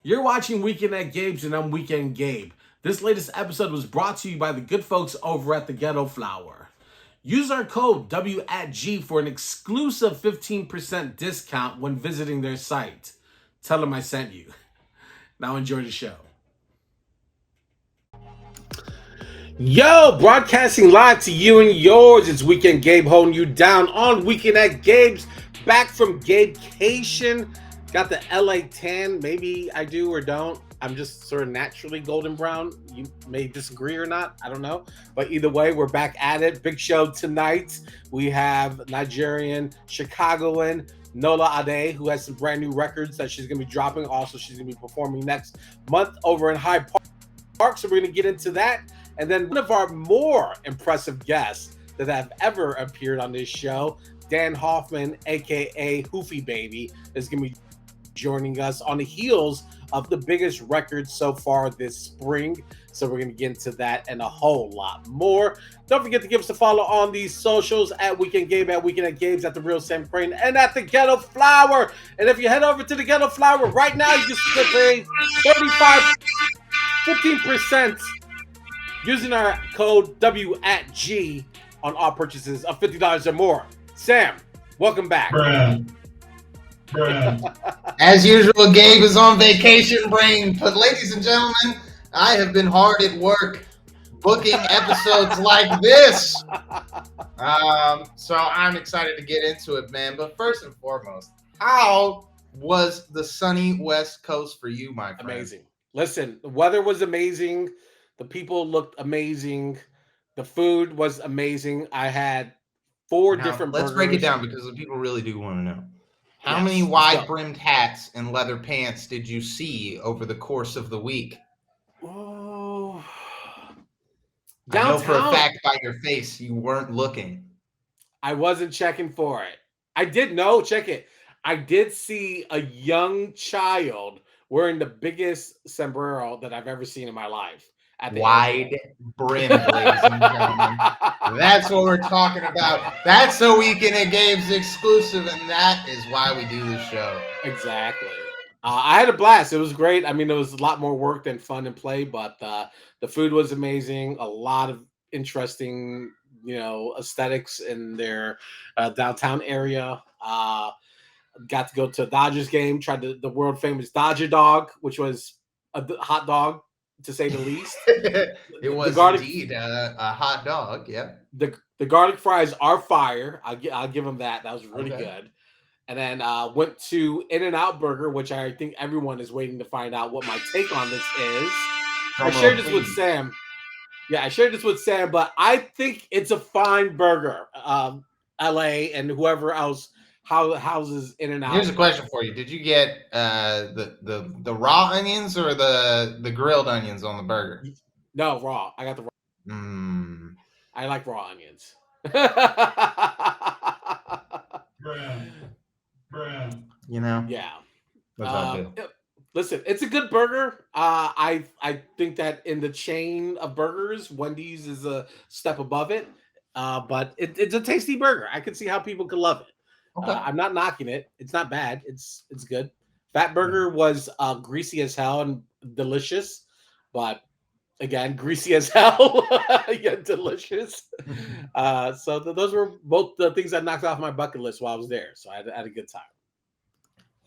You're watching Weekend at Gabe's, and I'm Weekend Gabe. This latest episode was brought to you by the good folks over at the Ghetto Flower. Use our code W@G for an exclusive 15% discount when visiting their site. Tell them I sent you. Now enjoy the show. Yo, broadcasting live to you and yours. It's Weekend Gabe holding you down on Weekend at Gabe's. Back from Gabecation. Got the LA tan. Maybe I do or don't. I'm just sort of naturally golden brown. You may disagree or not. I don't know. But either way, we're back at it. Big show tonight. We have Nigerian, Chicagoan, Nola Ade, who has some brand new records that she's going to be dropping. Also, she's going to be performing next month over in Hyde Park. So we're going to get into that. And then one of our more impressive guests that have ever appeared on this show, Dan Hoffman, aka Hoofy Baby, is going to be joining us on the heels of the biggest record so far this spring. So we're going to get into that and a whole lot more. Don't forget to give us a follow on these socials at Weekend Gabe, at Weekend at Gabe's, at The Real Sam Crane, and at the Ghetto Flower. And if you head over to the Ghetto Flower right now, you can pay 15% using our code W@G on all purchases of $50 or more. Sam, welcome back. Bruh. As usual, Gabe is on vacation brain. But ladies and gentlemen, I have been hard at work booking episodes like this. So I'm excited to get into it, man. But first and foremost, how was the sunny West Coast for you, my friend? Amazing. Listen, the weather was amazing. The people looked amazing. The food was amazing. I had four different burgers. Let's break it down because the people really do want to know. How many wide-brimmed hats and leather pants did you see over the course of the week? Oh, I know for a fact by your face you weren't looking. I wasn't checking for it. Check it. I did see a young child wearing the biggest sombrero that I've ever seen in my life. Wide brimmed, ladies and gentlemen. That's what we're talking about. That's a Weekend at Gabe's exclusive, and that is why we do this show. Exactly. I had a blast. It was great. I mean, it was a lot more work than fun and play, but the food was amazing. A lot of interesting, aesthetics in their downtown area. Got to go to a Dodgers game. Tried the world famous Dodger dog, which was a hot dog, to say the least. It was indeed a hot dog. Yeah. The garlic fries are fire. I'll give them that. That was really good. And then went to In-N-Out Burger, which I think everyone is waiting to find out what my take on this is. I shared this with Sam. Yeah, I shared this with Sam, but I think it's a fine burger. LA and whoever else houses In-N-Out. Here's a question for you: did you get the raw onions or the grilled onions on the burger? No, raw. I got the raw. I like raw onions. Yeah. That's how I feel. Listen, it's a good burger. I think that in the chain of burgers, Wendy's is a step above it. But it's a tasty burger. I can see how people could love it. Okay. I'm not knocking it. It's not bad. It's good. Fat Burger was greasy as hell and delicious, but again, greasy as hell, yet delicious. So those were both the things that knocked off my bucket list while I was there. So I had a good time.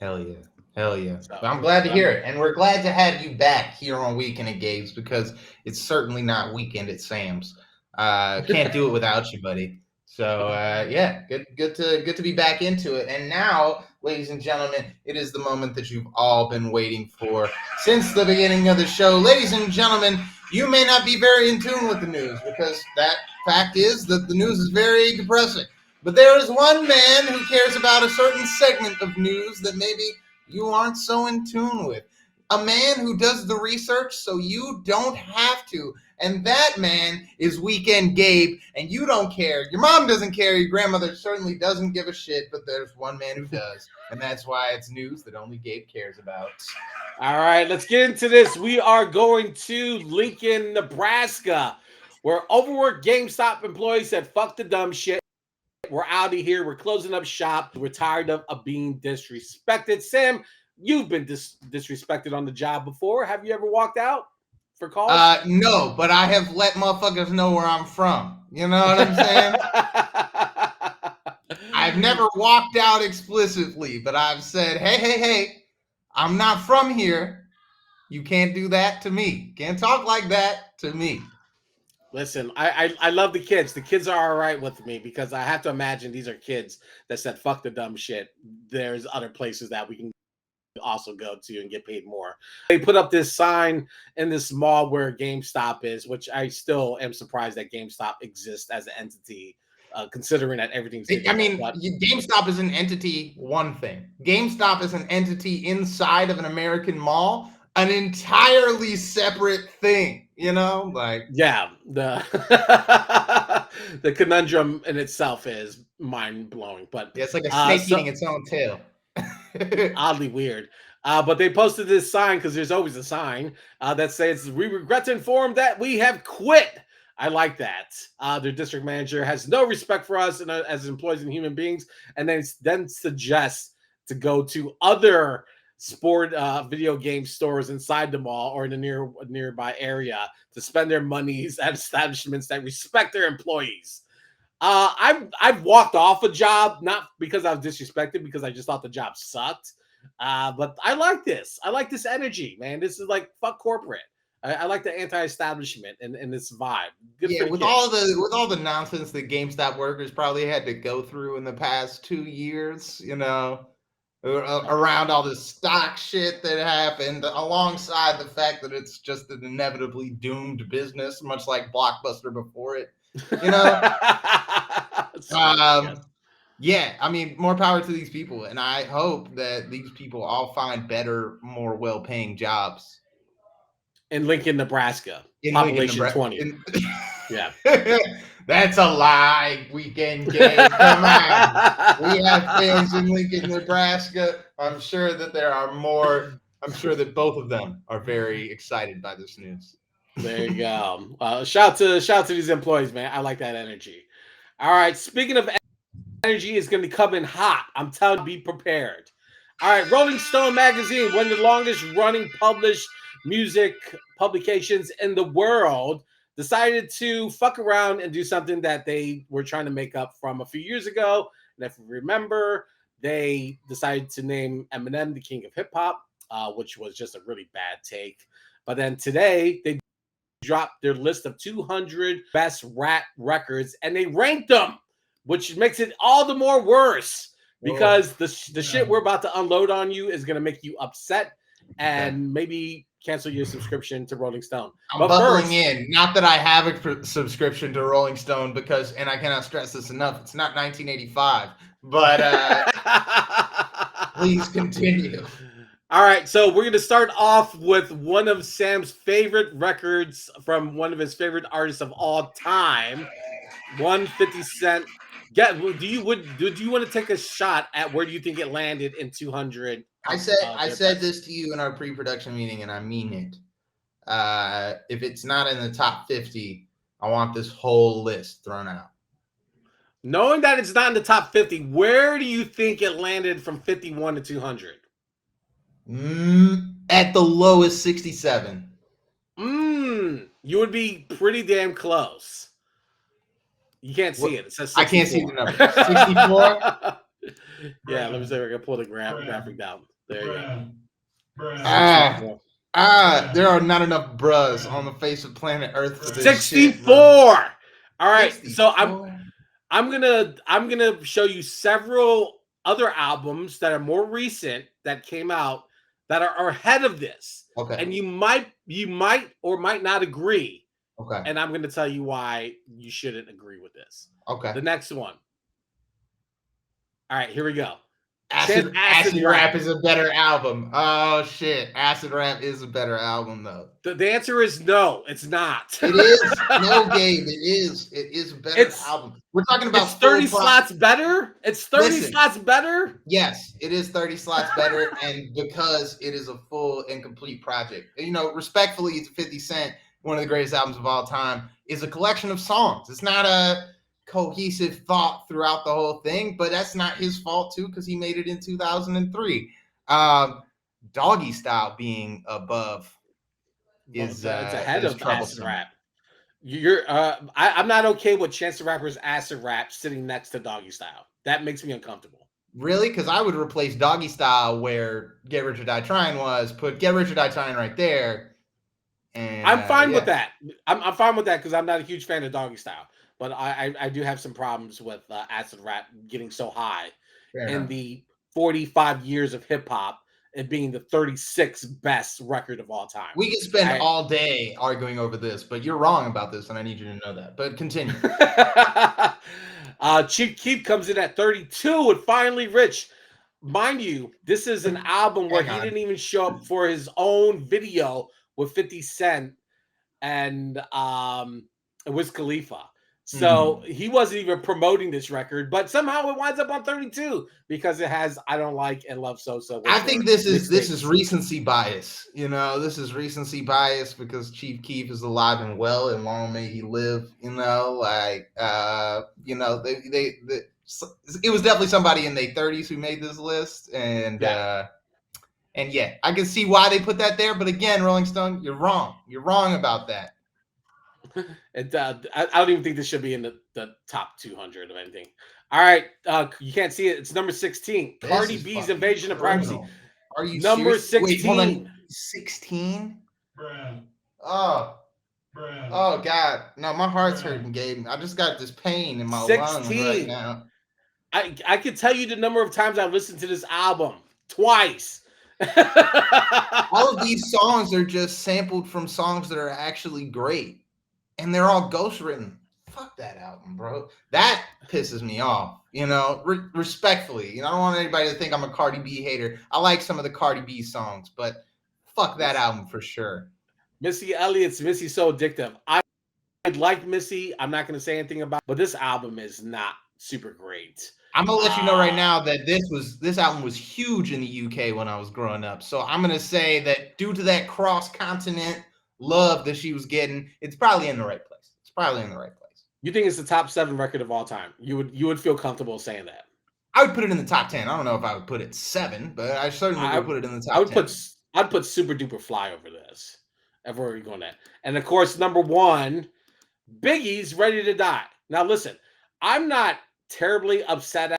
Hell yeah. So, I'm glad to hear it. And we're glad to have you back here on Weekend at Gabe's because it's certainly not Weekend at Sam's. Can't do it without you, buddy. So yeah, good to be back into it. And now, ladies and gentlemen, it is the moment that you've all been waiting for since the beginning of the show. Ladies and gentlemen, you may not be very in tune with the news because that fact is that the news is very depressing. But there is one man who cares about a certain segment of news that maybe you aren't so in tune with. A man who does the research so you don't have to. And that man is Weekend Gabe. And you don't care. Your mom doesn't care. Your grandmother certainly doesn't give a shit. But there's one man who does. And that's why it's news that only Gabe cares about. All right, let's get into this. We are going to Lincoln, Nebraska, where overworked GameStop employees said, fuck the dumb shit. We're out of here. We're closing up shop. We're tired of being disrespected. Sam, You've been disrespected on the job before. Have you ever walked out for calls? No, but I have let motherfuckers know where I'm from. You know what I'm saying? I've never walked out explicitly, but I've said, hey, I'm not from here. You can't do that to me. Can't talk like that to me. Listen, I love the kids. The kids are all right with me because I have to imagine these are kids that said, fuck the dumb shit. There's other places that we can also go to and get paid more. They put up this sign in this mall where GameStop is, which I still am surprised that GameStop exists as an entity, considering that everything's digital. I mean, But GameStop is an entity, one thing. GameStop is an entity inside of an American mall, an entirely separate thing, you know? Like, yeah, the the conundrum in itself is mind-blowing. But yeah, it's like a snake eating its own tail. oddly weird. But they posted this sign because there's always a sign that says, "We regret to inform that we have quit." I like that. Their district manager has no respect for us and as employees and human beings, and then suggests to go to other sport video game stores inside the mall or in the nearby area to spend their monies at establishments that respect their employees. I've walked off a job not because I was disrespected, because I just thought the job sucked. But I like this. I like this energy, man. This is like fuck corporate. I like the anti-establishment and this vibe. Good Yeah, for with kids. all the nonsense that GameStop workers probably had to go through in the past 2 years, you know, around all this stock shit that happened, alongside the fact that it's just an inevitably doomed business, much like Blockbuster before it, you know. Yes. Yeah, I mean, more power to these people, and I hope that these people all find better, more well-paying jobs In Lincoln, Nebraska, in Lincoln, population Nebraska. 20. Yeah. That's a lie, Weekend Game. Come on. We have fans in Lincoln, Nebraska. I'm sure that there are more. I'm sure that both of them are very excited by this news. There you go. Shout to these employees, man. I like that energy. All right. Speaking of energy, is going to come in hot. I'm telling you, be prepared. All right. Rolling Stone magazine, one of the longest running published music publications in the world, decided to fuck around and do something that they were trying to make up from a few years ago. And if you remember, they decided to name Eminem the king of hip hop, which was just a really bad take. But then today, they dropped their list of 200 best rap records and they ranked them, which makes it all the more worse because the shit we're about to unload on you is going to make you upset and maybe cancel your subscription to Rolling Stone. I'm bubbling in. Not that I have a subscription to Rolling Stone because, and I cannot stress this enough, it's not 1985, but please continue. All right, so we're going to start off with one of Sam's favorite records from one of his favorite artists of all time, 150 Cent. Do you want to take a shot at where do you think it landed in 200? I said this to you in our pre-production meeting, and I mean it. If it's not in the top 50, I want this whole list thrown out. Knowing that it's not in the top 50, where do you think it landed from 51 to 200? At the lowest 67. You would be pretty damn close. You can't see it. It says 64. I can't see the number. 64? Yeah, let me see if I can pull the graphic down. There you go. There are not enough bruhs on the face of planet Earth for this 64. Shit, all right, 64. So I'm gonna show you several other albums that are more recent that came out that are ahead of this. Okay. And you might or might not agree. Okay. And I'm going to tell you why you shouldn't agree with this. Okay. The next one. All right, here we go. Acid Rap is a better album. Oh shit. Acid Rap is a better album though. The answer is no, it's not. It is. No, Gabe, it is. It is a better album. We're talking about it's 30 slots better. It's 30 slots better. Yes, it is 30 slots better, and because it is a full and complete project. You know, respectfully, it's 50 Cent, one of the greatest albums of all time, is a collection of songs. It's not a cohesive thought throughout the whole thing, but that's not his fault too, because he made it in 2003. Doggy Style being above it's ahead of acid troublesome. rap. I'm not okay with Chance the Rapper's acid rap sitting next to Doggy Style. That makes me uncomfortable. Really? Because I would replace Doggy Style where Get Rich or Die Trying was, put Get Rich or Die Trying right there. And I'm fine with that. I'm fine with that because I'm not a huge fan of Doggy Style, but I do have some problems with acid rap getting so high in the 45 years of hip hop and being the 36th best record of all time. We could spend all day arguing over this, but you're wrong about this, and I need you to know that. But continue. Chief Keef comes in at 32 with Finally Rich. Mind you, this is an album where he didn't even show up for his own video with 50 Cent and Wiz Khalifa. So he wasn't even promoting this record, but somehow it winds up on 32 because it has I Don't Like and Love So. I think this is recency bias. You know, this is recency bias because Chief Keef is alive and well, and long may he live. You know, like you know, it was definitely somebody in their 30s who made this list, and yeah, I can see why they put that there. But again, Rolling Stone, you're wrong. You're wrong about that. I don't even think this should be in the top 200 of anything. All right, you can't see it. It's number 16. Cardi B's Invasion of Privacy. Are you number serious? 16? Wait, 16? Oh. Oh God. No, my heart's hurting, Gabe. I just got this pain in my lungs right now. I could tell you the number of times I've listened to this album. Twice. All of these songs are just sampled from songs that are actually great. And they're all ghost written. Fuck that album, bro. That pisses me off. You know, respectfully. You know, I don't want anybody to think I'm a Cardi B hater. I like some of the Cardi B songs, but fuck that album for sure. Missy Elliott's Missy's So Addictive. I like Missy. I'm not going to say anything about it, but this album is not super great. I'm gonna let you know right now that this album was huge in the UK when I was growing up. So I'm gonna say that due to that cross-continent love that she was getting, it's probably in the right place. It's probably in the right place. You think it's the top 7 record of all time? You would feel comfortable saying that? I would put it in the top 10. I don't know if I would put it 7, but I certainly would put it in the top 10. I'd put Super Duper Fly over this. If we're going that. And of course, number 1, Biggie's Ready to Die. Now listen, I'm not terribly upset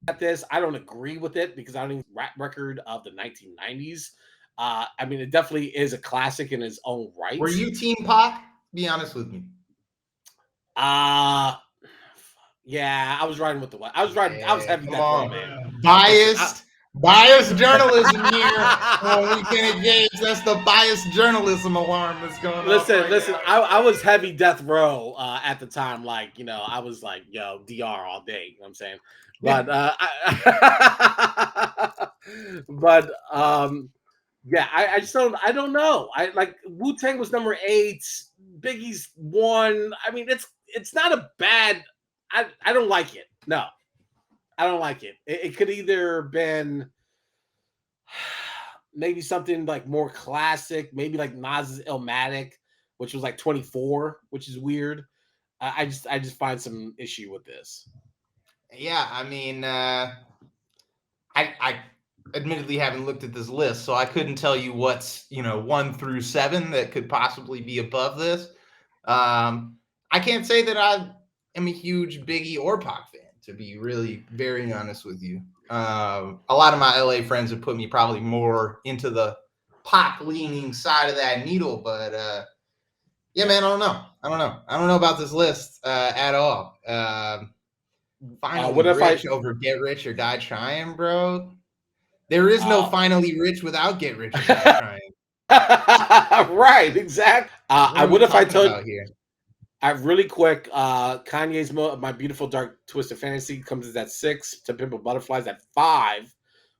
at this. I don't agree with it because I don't think rap record of the 1990s. I mean, it definitely is a classic in its own right. Were you Team Pac? Be honest with me. Yeah, I was riding with the one. I was riding. I was heavy that row, man. Biased journalism here on Weekend at Games. That's the biased journalism alarm that's going on. Listen. I was heavy death row at the time. Like, you know, I was like, yo, DR all day. You know what I'm saying? But yeah, I just don't. I don't know. I like Wu-Tang was number 8. Biggie's 1. I mean, it's not a bad. I don't like it. No. I don't like it. It could either been maybe something like more classic, maybe like Nas's Illmatic, which was like 24, which is weird. I just find some issue with this. Yeah, I mean, I admittedly haven't looked at this list, so I couldn't tell you what's 1 through 7 that could possibly be above this. I can't say that I am a huge Biggie or Pac fan, to be really very honest with you. A lot of my LA friends have put me probably more into the Pac leaning side of that needle, but yeah, man, I don't know about this list at all. Finally Rich over Get Rich or Die Trying, bro. There is no Finally Rich without Get Rich or Die Trying. Right, exactly. What if I told you? Really quick, Kanye's My Beautiful Dark Twisted Fantasy comes at 6. To Pimp a Butterfly's at 5.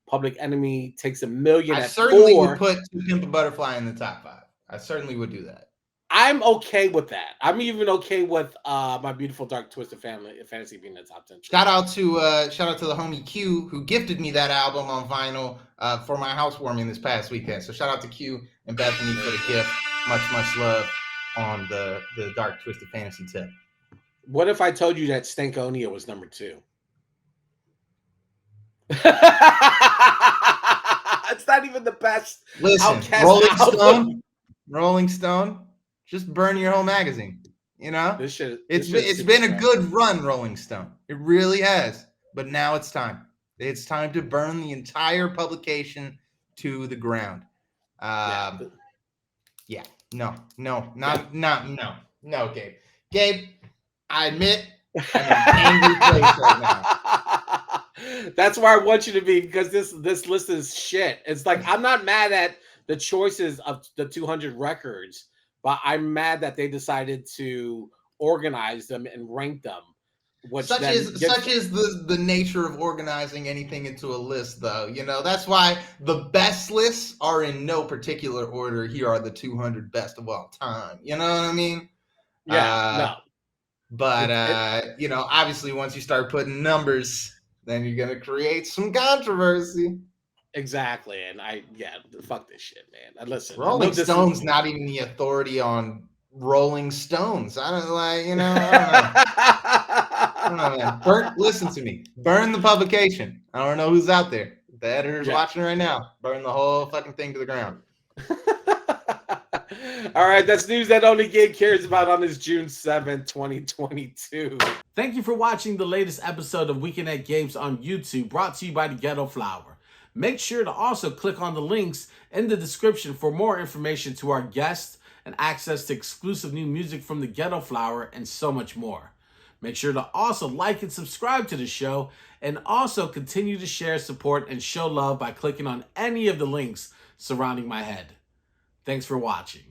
Public Enemy takes $1 million at 4. I certainly would put To Pimp a Butterfly in the top 5. I certainly would do that. I'm okay with that. I'm even okay with My Beautiful Dark Twisted Fantasy being in the top 10. Shout out to the homie Q who gifted me that album on vinyl for my housewarming this past weekend. So shout out to Q and Bethany for the gift. Much love on the Dark Twisted Fantasy tip. What if I told you that Stankonia was number 2? It's not even the best Listen, Outkast album. Rolling Stone, just burn your whole magazine. You know, This shit. it's been a good run, Rolling Stone. It really has. But now it's time. It's time to burn the entire publication to the ground. Yeah. No, Gabe. Gabe, I admit I'm in an angry place right now. That's where I want you to be, because this list is shit. It's like, I'm not mad at the choices of the 200 records, but I'm mad that they decided to organize them and rank them. Such is the nature of organizing anything into a list, though. You know, that's why the best lists are in no particular order. Here are the 200 best of all time. You know what I mean? Yeah, no. But you know, obviously, once you start putting numbers, then you're gonna create some controversy. Exactly, and fuck this shit, man. Listen, Rolling Stone's not even the authority on Rolling Stones. I don't like, you know. I don't know, man. Listen to me. Burn the publication. I don't know who's out there. The editor's watching right now. Burn the whole fucking thing to the ground. All right, that's news that only Gabe cares about on this June 7th, 2022. Thank you for watching the latest episode of Weekend at Gabe's on YouTube, brought to you by the Ghetto Flower. Make sure to also click on the links in the description for more information to our guests and access to exclusive new music from the Ghetto Flower and so much more. Make sure to also like and subscribe to the show, and also continue to share, support, and show love by clicking on any of the links surrounding my head. Thanks for watching.